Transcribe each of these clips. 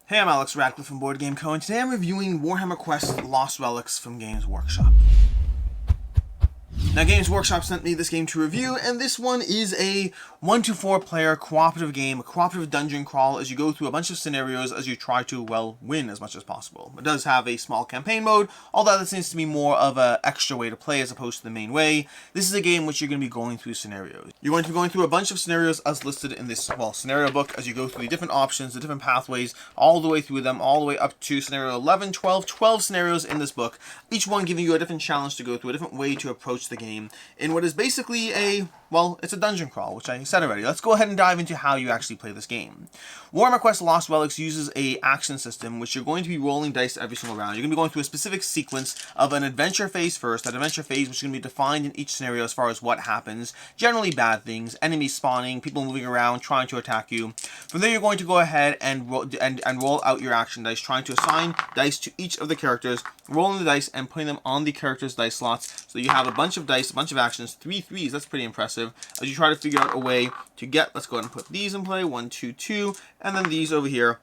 Hey, I'm Alex Radcliffe from Board Game Co, and today I'm reviewing Warhammer Quest Lost Relics from Games Workshop. Now, Games Workshop sent me this game to review, and this one is a 1 to 4 player cooperative game, a cooperative dungeon crawl as you go through a bunch of scenarios as you try to, well, win as much as possible. It does have a small campaign mode, although that seems to be more of an extra way to play as opposed to the main way. This is a game which you're going to be going through scenarios. You're going to be going through a bunch of scenarios as listed in this, well, scenario book as you go through the different options, the different pathways, all the way through them, all the way up to scenario 11, 12 scenarios in this book, each one giving you a different challenge to go through, a different way to approach the game in what is basically it's a dungeon crawl, which I said already. Let's go ahead and dive into how you actually play this game. Warhammer Quest Lost Relics uses a action system, which you're going to be rolling dice every single round. You're going to be going through a specific sequence of an adventure phase first, that adventure phase which is going to be defined in each scenario as far as what happens, generally bad things, enemies spawning, people moving around, trying to attack you. From there, you're going to go ahead and roll out your action dice, trying to assign dice to each of the characters, rolling the dice and putting them on the characters' dice slots. So you have a bunch of dice, a bunch of actions, 3 threes, that's pretty impressive, as you try to figure out a way to get, let's go ahead and put these in play, 1, 2, 2, and then these over here.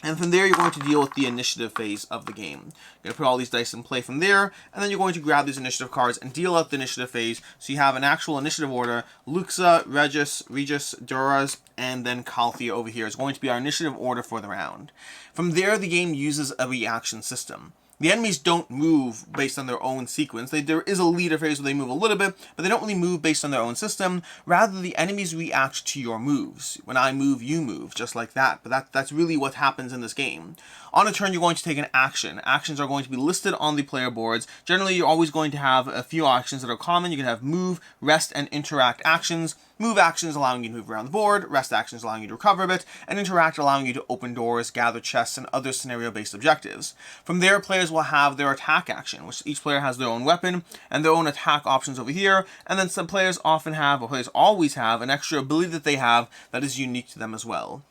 And from there, you're going to deal with the initiative phase of the game. You're going to put all these dice in play from there, and then you're going to grab these initiative cards and deal out the initiative phase. So you have an actual initiative order. Luxa, Regis, Duras, and then Calthea over here is going to be our initiative order for the round. From there, the game uses a reaction system. The enemies don't move based on their own sequence. There is a leader phase where they move a little bit, but they don't really move based on their own system. Rather, the enemies react to your moves. When I move, you move, just like that. But that's really what happens in this game. On a turn, you're going to take an action. Actions are going to be listed on the player boards. Generally, you're always going to have a few actions that are common. You can have move, rest, and interact actions. Move actions allowing you to move around the board, rest actions allowing you to recover a bit, and interact allowing you to open doors, gather chests, and other scenario-based objectives. From there, players will have their attack action, which each player has their own weapon and their own attack options over here, and then some players often have, or players always have, an extra ability that they have that is unique to them as well.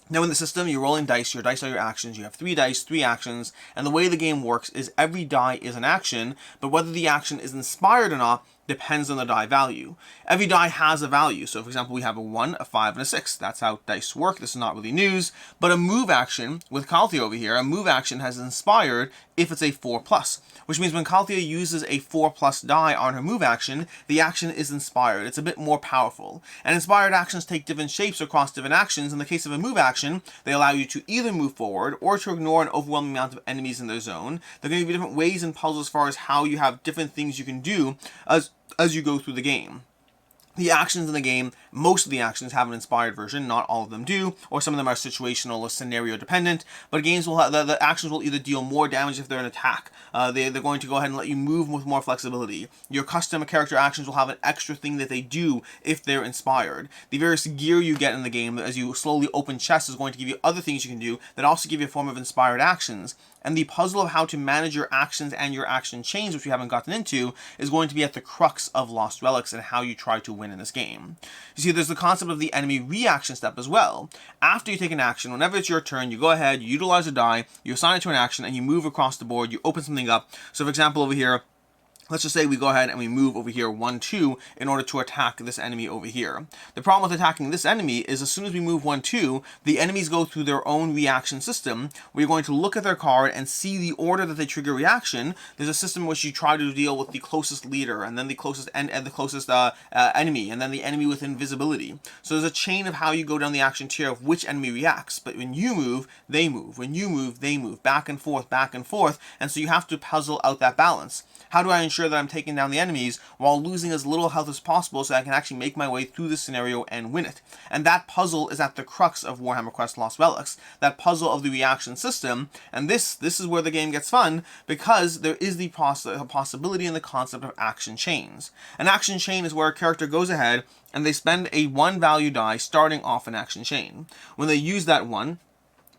Now in the system, you're rolling dice, your dice are your actions, you have 3 dice, 3 actions, and the way the game works is every die is an action, but whether the action is inspired or not depends on the die value. Every die has a value, so for example we have a 1, a 5, and a 6. That's how dice work. This is not really news, but a move action, with Calthea over here, a move action has inspired if it's a 4+, which means when Calthea uses a 4+ die on her move action, the action is inspired. It's a bit more powerful. And inspired actions take different shapes across different actions. In the case of a move action, they allow you to either move forward or to ignore an overwhelming amount of enemies in their zone. They're going to give you different ways and puzzles as far as how you have different things you can do as you go through the game. The actions in the game, most of the actions have an inspired version, not all of them do, or some of them are situational or scenario dependent, but games will have, the actions will either deal more damage if they're an attack. They're going to go ahead and let you move with more flexibility. Your custom character actions will have an extra thing that they do if they're inspired. The various gear you get in the game as you slowly open chests is going to give you other things you can do that also give you a form of inspired actions. And the puzzle of how to manage your actions and your action chains, which we haven't gotten into, is going to be at the crux of Lost Relics and how you try to win in this game. You see, there's the concept of the enemy reaction step as well. After you take an action, whenever it's your turn, you go ahead, you utilize a die, you assign it to an action, and you move across the board, you open something up. So for example, over here, let's just say we go ahead and we move over here 1, 2 in order to attack this enemy over here. The problem with attacking this enemy is as soon as we move 1, 2, the enemies go through their own reaction system. We're going to look at their card and see the order that they trigger reaction. There's a system in which you try to deal with the closest leader, and then the closest enemy, and then the enemy with invisibility. So there's a chain of how you go down the action tier of which enemy reacts. But when you move, they move. When you move, they move. Back and forth, and so you have to puzzle out that balance. How do I ensure that I'm taking down the enemies while losing as little health as possible so I can actually make my way through the scenario and win it? And that puzzle is at the crux of Warhammer Quest Lost Relics, that puzzle of the reaction system, and this is where the game gets fun, because there is the possibility in the concept of action chains. An action chain is where a character goes ahead and they spend a 1 value die starting off an action chain. When they use that 1,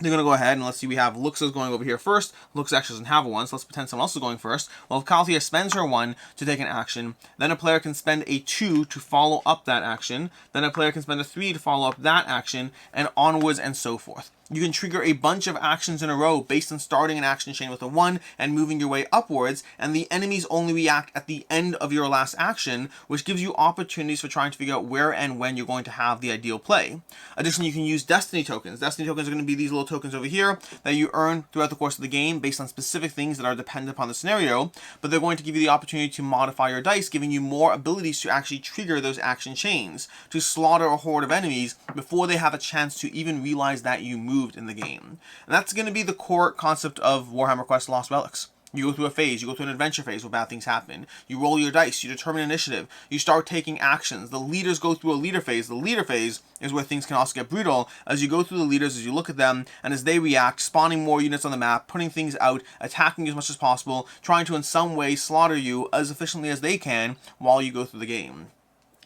they're going to go ahead and let's see, we have Luxa's going over here first. Lux actually doesn't have a 1, so let's pretend someone else is going first. Well, if Calthea spends her 1 to take an action, then a player can spend a 2 to follow up that action, then a player can spend a 3 to follow up that action, and onwards and so forth. you can trigger a bunch of actions in a row based on starting an action chain with a 1 and moving your way upwards, and the enemies only react at the end of your last action, which gives you opportunities for trying to figure out where and when you're going to have the ideal play. Additionally, you can use destiny tokens. Destiny tokens are going to be these little tokens over here that you earn throughout the course of the game based on specific things that are dependent upon the scenario, but they're going to give you the opportunity to modify your dice, giving you more abilities to actually trigger those action chains, to slaughter a horde of enemies before they have a chance to even realize that you moved in the game. And that's going to be the core concept of Warhammer Quest Lost Relics. You go through a phase, you go through an adventure phase where bad things happen. You roll your dice, you determine initiative, you start taking actions. The leaders go through a leader phase. The leader phase is where things can also get brutal as you go through the leaders, as you look at them, and as they react, spawning more units on the map, putting things out, attacking as much as possible, trying to in some way slaughter you as efficiently as they can while you go through the game.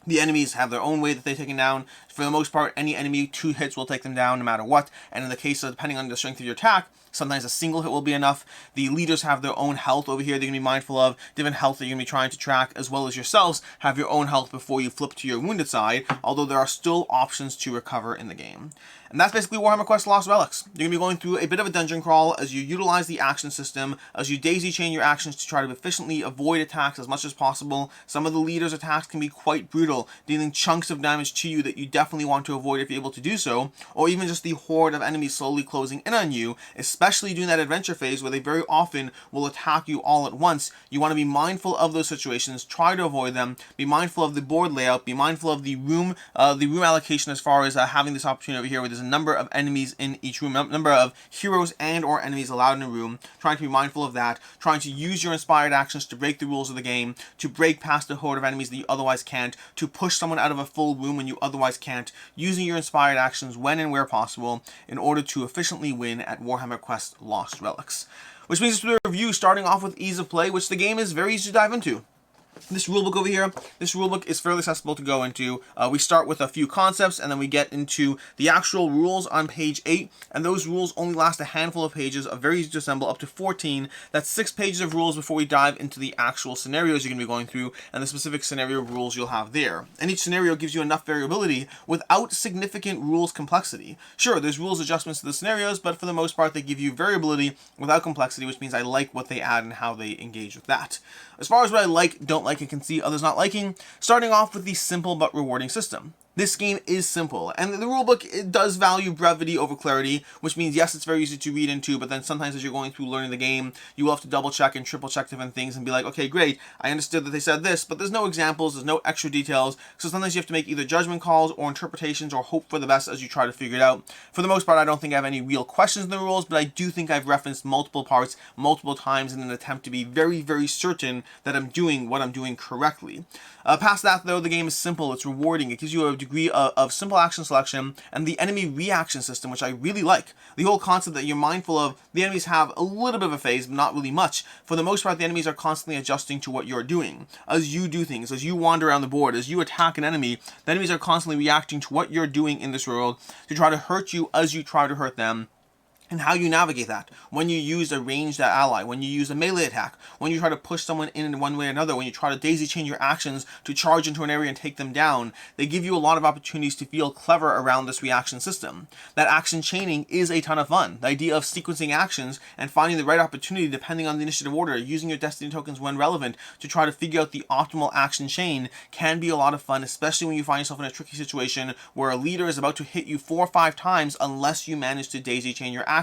The enemies have their own way that they're taken down. For the most part, any enemy, 2 hits will take them down no matter what. And in the case of, depending on the strength of your attack, sometimes a single hit will be enough. The leaders have their own health over here they're going to be mindful of, different health that you're going to be trying to track, as well as yourselves have your own health before you flip to your wounded side, although there are still options to recover in the game. And that's basically Warhammer Quest Lost Relics. You're going to be going through a bit of a dungeon crawl as you utilize the action system, as you daisy chain your actions to try to efficiently avoid attacks as much as possible. Some of the leaders' attacks can be quite brutal, dealing chunks of damage to you that you definitely want to avoid if you're able to do so, or even just the horde of enemies slowly closing in on you, especially during that adventure phase where they very often will attack you all at once. You want to be mindful of those situations, try to avoid them, be mindful of the board layout, be mindful of the room allocation as far as having this opportunity over here where there's a number of enemies in each room, number of heroes and or enemies allowed in a room, trying to be mindful of that, trying to use your inspired actions to break the rules of the game, to break past a horde of enemies that you otherwise can't, to push someone out of a full room when you otherwise can't, using your inspired actions when and where possible in order to efficiently win at Warhammer Quest Lost Relics. Which brings us to the review, starting off with ease of play, which the game is very easy to dive into. This rulebook over here, this rulebook is fairly accessible to go into. We start with a few concepts and then we get into the actual rules on page 8, and those rules only last a handful of pages, are very easy to assemble, up to 14. That's 6 pages of rules before we dive into the actual scenarios you're going to be going through and the specific scenario rules you'll have there. And each scenario gives you enough variability without significant rules complexity. Sure, there's rules adjustments to the scenarios, but for the most part they give you variability without complexity, which means I like what they add and how they engage with that. As far as what I like, don't like, and can see others not liking, starting off with the simple but rewarding system. This game is simple, and the rulebook, it does value brevity over clarity, which means yes, it's very easy to read into, but then sometimes as you're going through learning the game, you will have to double check and triple check different things and be like, okay, great, I understood that they said this, but there's no examples, there's no extra details, so sometimes you have to make either judgment calls or interpretations or hope for the best as you try to figure it out. For the most part, I don't think I have any real questions in the rules, but I do think I've referenced multiple parts multiple times in an attempt to be very, very certain that I'm doing what I'm doing correctly. Past that, though, the game is simple, it's rewarding, it gives you a degree of simple action selection, and the enemy reaction system, which I really like. The whole concept that you're mindful of, the enemies have a little bit of a phase, but not really much. For the most part, the enemies are constantly adjusting to what you're doing. As you do things, as you wander around the board, as you attack an enemy, the enemies are constantly reacting to what you're doing in this world to try to hurt you as you try to hurt them. And how you navigate that. When you use a ranged ally, when you use a melee attack, when you try to push someone in one way or another, when you try to daisy chain your actions to charge into an area and take them down, they give you a lot of opportunities to feel clever around this reaction system. That action chaining is a ton of fun. The idea of sequencing actions and finding the right opportunity depending on the initiative order, using your destiny tokens when relevant to try to figure out the optimal action chain can be a lot of fun, especially when you find yourself in a tricky situation where a leader is about to hit you 4 or 5 times unless you manage to daisy chain your actions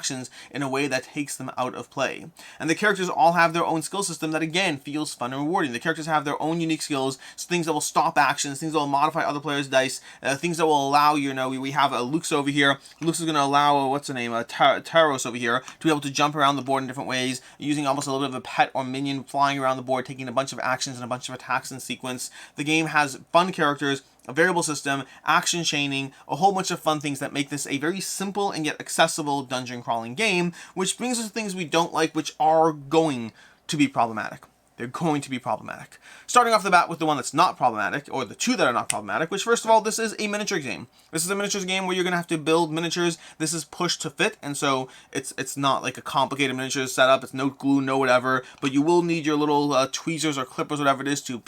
in a way that takes them out of play. And the characters all have their own skill system that again feels fun and rewarding. The characters have their own unique skills, things that will stop actions, things that will modify other players' dice, things that will allow, we have Luke's over here. Luke's is going to allow, Taros over here, to be able to jump around the board in different ways, using almost a little bit of a pet or minion flying around the board, taking a bunch of actions and a bunch of attacks in sequence. The game has fun characters, a variable system, action chaining, a whole bunch of fun things that make this a very simple and yet accessible dungeon crawling game, which brings us to things we don't like, which are going to be problematic. they're going to be problematic. Starting off the bat with the one that's not problematic, or the two that are not problematic, which first of all, this is a miniature game. This is a miniatures game where you're going to have to build miniatures. This is push to fit, and so it's not like a complicated miniature setup. It's no glue, no whatever, but you will need your little tweezers or clippers, whatever it is, to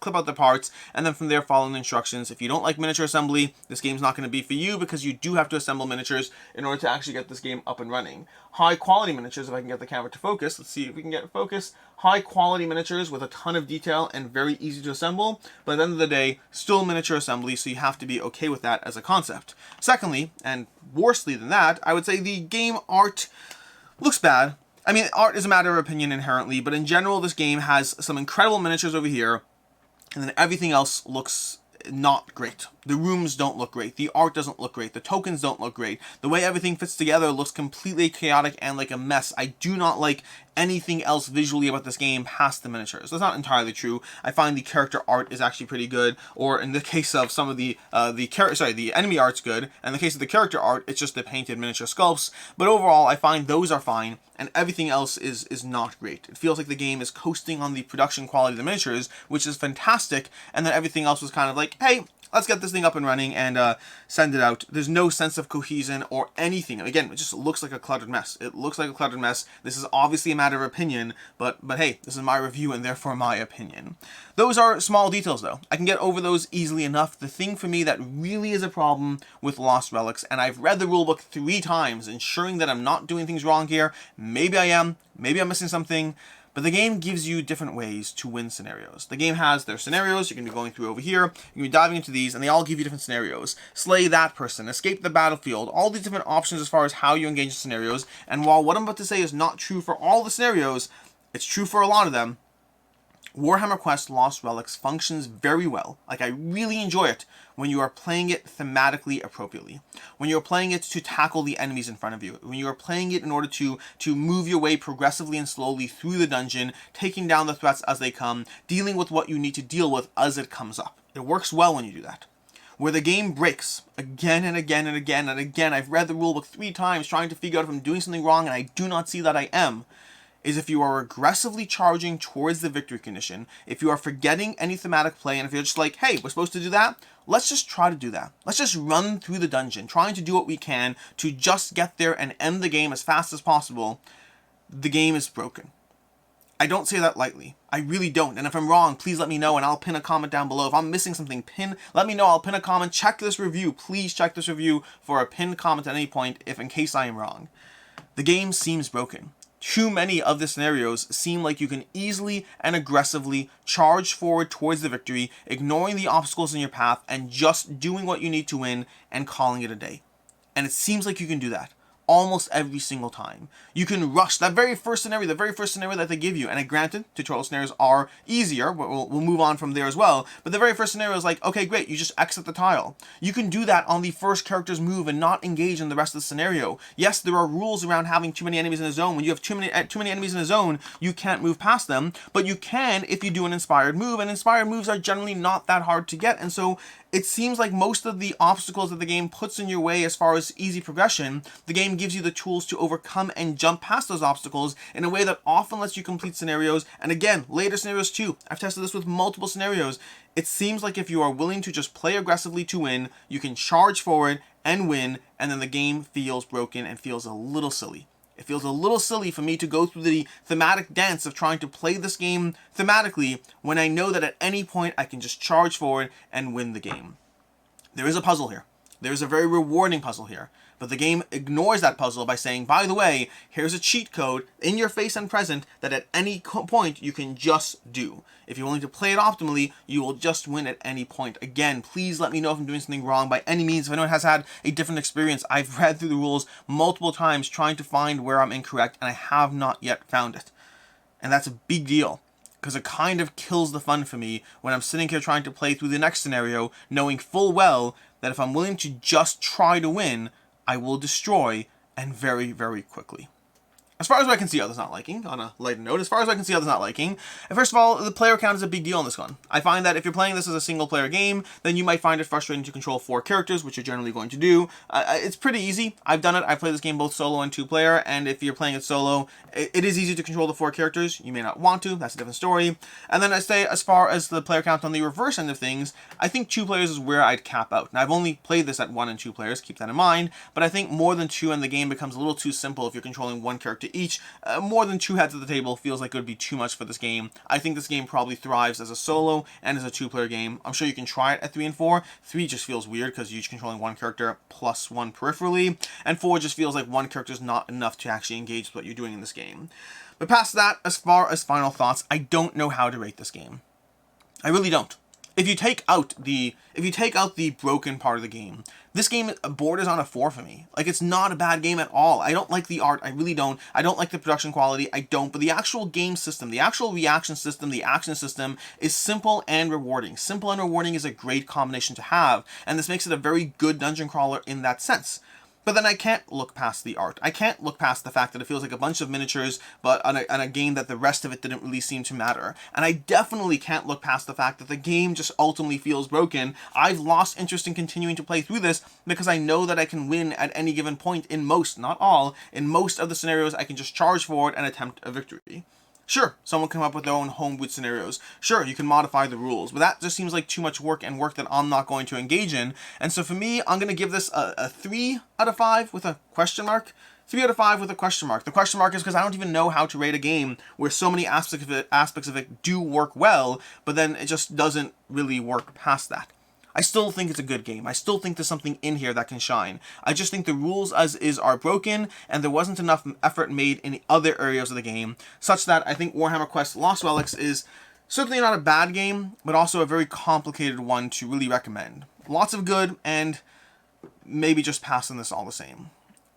clip out the parts, and then from there follow the instructions. If you don't like miniature assembly, this game's not going to be for you, because you do have to assemble miniatures in order to actually get this game up and running. High quality miniatures, if I can get the camera to focus, let's see if we can get it focus. High quality miniatures with a ton of detail and very easy to assemble, but at the end of the day, still miniature assembly, so you have to be okay with that as a concept. Secondly, and worsely than that, I would say the game art looks bad. I mean, art is a matter of opinion inherently, but in general, this game has some incredible miniatures over here, and then everything else looks not great. The rooms don't look great. The art doesn't look great. The tokens don't look great. The way everything fits together looks completely chaotic and like a mess. I do not like anything else visually about this game past the miniatures. That's not entirely true. I find the character art is actually pretty good, or in the case of some of the enemy art's good. In the case of the character art, it's just the painted miniature sculpts. But overall, I find those are fine, and everything else is not great. It feels like the game is coasting on the production quality of the miniatures, which is fantastic, and then everything else was kind of like, hey, let's get this thing up and running and send it out. There's no sense of cohesion or anything. Again, it just looks like a cluttered mess. It looks like a cluttered mess. This is obviously a matter of opinion, but hey, this is my review and therefore my opinion. Those are small details though. I can get over those easily enough. The thing for me that really is a problem with Lost Relics, and I've read the rulebook 3 times, ensuring that I'm not doing things wrong here. Maybe I am. Maybe I'm missing something. But the game gives you different ways to win scenarios. The game has their scenarios you're going to be going through over here. You're going to be diving into these, and they all give you different scenarios. Slay that person, escape the battlefield, all these different options as far as how you engage in scenarios. And while what I'm about to say is not true for all the scenarios, it's true for a lot of them. Warhammer Quest Lost Relics functions very well. Like, I really enjoy it when you are playing it thematically appropriately. When you're playing it to tackle the enemies in front of you. When you are playing it in order to move your way progressively and slowly through the dungeon, taking down the threats as they come, dealing with what you need to deal with as it comes up. It works well when you do that. Where the game breaks again and again and again and again, I've read the rulebook 3 times trying to figure out if I'm doing something wrong, and I do not see that I am, is if you are aggressively charging towards the victory condition, if you are forgetting any thematic play, and if you're just like, hey, we're supposed to do that, let's just try to do that. Let's just run through the dungeon, trying to do what we can to just get there and end the game as fast as possible, the game is broken. I don't say that lightly. I really don't. And if I'm wrong, please let me know, and I'll pin a comment down below. If I'm missing something, let me know. I'll pin a comment. Check this review. Please check this review for a pinned comment at any point, if in case I am wrong. The game seems broken. Too many of the scenarios seem like you can easily and aggressively charge forward towards the victory, ignoring the obstacles in your path, and just doing what you need to win and calling it a day. And it seems like you can do that almost every single time. You can rush that very first scenario, that they give you, and granted, tutorial scenarios are easier, but we'll move on from there as well, but the very first scenario is like, okay, great, you just exit the tile. You can do that on the first character's move and not engage in the rest of the scenario. Yes, there are rules around having too many enemies in a zone. When you have too many enemies in a zone, you can't move past them, but you can if you do an inspired move, and inspired moves are generally not that hard to get, and so it seems like most of the obstacles that the game puts in your way as far as easy progression, the game gives you the tools to overcome and jump past those obstacles in a way that often lets you complete scenarios, and again, later scenarios too. I've tested this with multiple scenarios. It seems like if you are willing to just play aggressively to win, you can charge forward and win, and then the game feels broken and feels a little silly. It feels a little silly for me to go through the thematic dance of trying to play this game thematically when I know that at any point I can just charge forward and win the game. There is a puzzle here. There is a very rewarding puzzle here. But the game ignores that puzzle by saying, by the way, here's a cheat code in your face and present that at any point you can just do. If you're willing to play it optimally, you will just win at any point. Again, please let me know if I'm doing something wrong by any means. If anyone has had a different experience, I've read through the rules multiple times trying to find where I'm incorrect, and I have not yet found it. And that's a big deal, because it kind of kills the fun for me when I'm sitting here trying to play through the next scenario, knowing full well that if I'm willing to just try to win, I will destroy, and very, very quickly. As far as I can see others not liking, on a lighter note, as far as I can see others not liking, first of all, the player count is a big deal in this one. I find that if you're playing this as a single player game, then you might find it frustrating to control 4 characters, which you're generally going to do. It's pretty easy. I've done it. I've played this game both solo and 2-player, and if you're playing it solo, it is easy to control the 4 characters. You may not want to. That's a different story. And then I say, as far as the player count on the reverse end of things, I think 2 players is where I'd cap out. Now, I've only played this at 1 and 2 players, keep that in mind, but I think more than 2 and the game becomes a little too simple if you're controlling 1 character each. More than 2 heads at the table feels like it would be too much for this game. I think this game probably thrives as a solo and as a 2-player game. I'm sure you can try it at 3 and 4. 3 just feels weird because you're each controlling 1 character plus 1 peripherally, and 4 just feels like 1 character is not enough to actually engage with what you're doing in this game. But past that, as far as final thoughts, I don't know how to rate this game. I really don't. If you take out the broken part of the game, this game borders on a 4 for me. Like, it's not a bad game at all. I don't like the art. I really don't. I don't like the production quality. I don't. But the actual game system, the actual reaction system, the action system is simple and rewarding. Simple and rewarding is a great combination to have, and this makes it a very good dungeon crawler in that sense. But then I can't look past the art. I can't look past the fact that it feels like a bunch of miniatures, but on a game that the rest of it didn't really seem to matter. And I definitely can't look past the fact that the game just ultimately feels broken. I've lost interest in continuing to play through this because I know that I can win at any given point in most, not all, in most of the scenarios. I can just charge forward and attempt a victory. Sure, someone can come up with their own homebrewed scenarios. Sure, you can modify the rules, but that just seems like too much work and work that I'm not going to engage in. And so for me, I'm going to give this a 3 out of 5 with a question mark. 3 out of 5 with a question mark. The question mark is because I don't even know how to rate a game where so many aspects of it do work well, but then it just doesn't really work past that. I still think it's a good game. I still think there's something in here that can shine. I just think the rules as is are broken, and there wasn't enough effort made in the other areas of the game, such that I think Warhammer Quest Lost Relics is certainly not a bad game, but also a very complicated one to really recommend. Lots of good, and maybe just passing this all the same.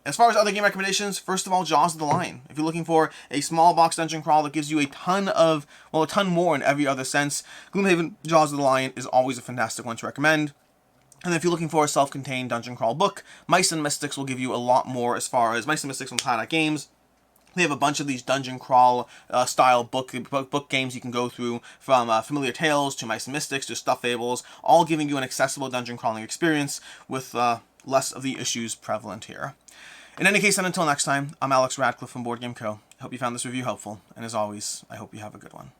As far as other game recommendations, first of all, Jaws of the Lion. If you're looking for a small box dungeon crawl that gives you a ton more in every other sense, Gloomhaven Jaws of the Lion is always a fantastic one to recommend. And if you're looking for a self-contained dungeon crawl book, Mice and Mystics will give you a lot more as far as Mice and Mystics from Planet Games. They have a bunch of these dungeon crawl style book games you can go through, from Familiar Tales to Mice and Mystics to Stuffed Fables, all giving you an accessible dungeon crawling experience with less of the issues prevalent here. In any case, and until next time, I'm Alex Radcliffe from Board Game Co. I hope you found this review helpful, and as always, I hope you have a good one.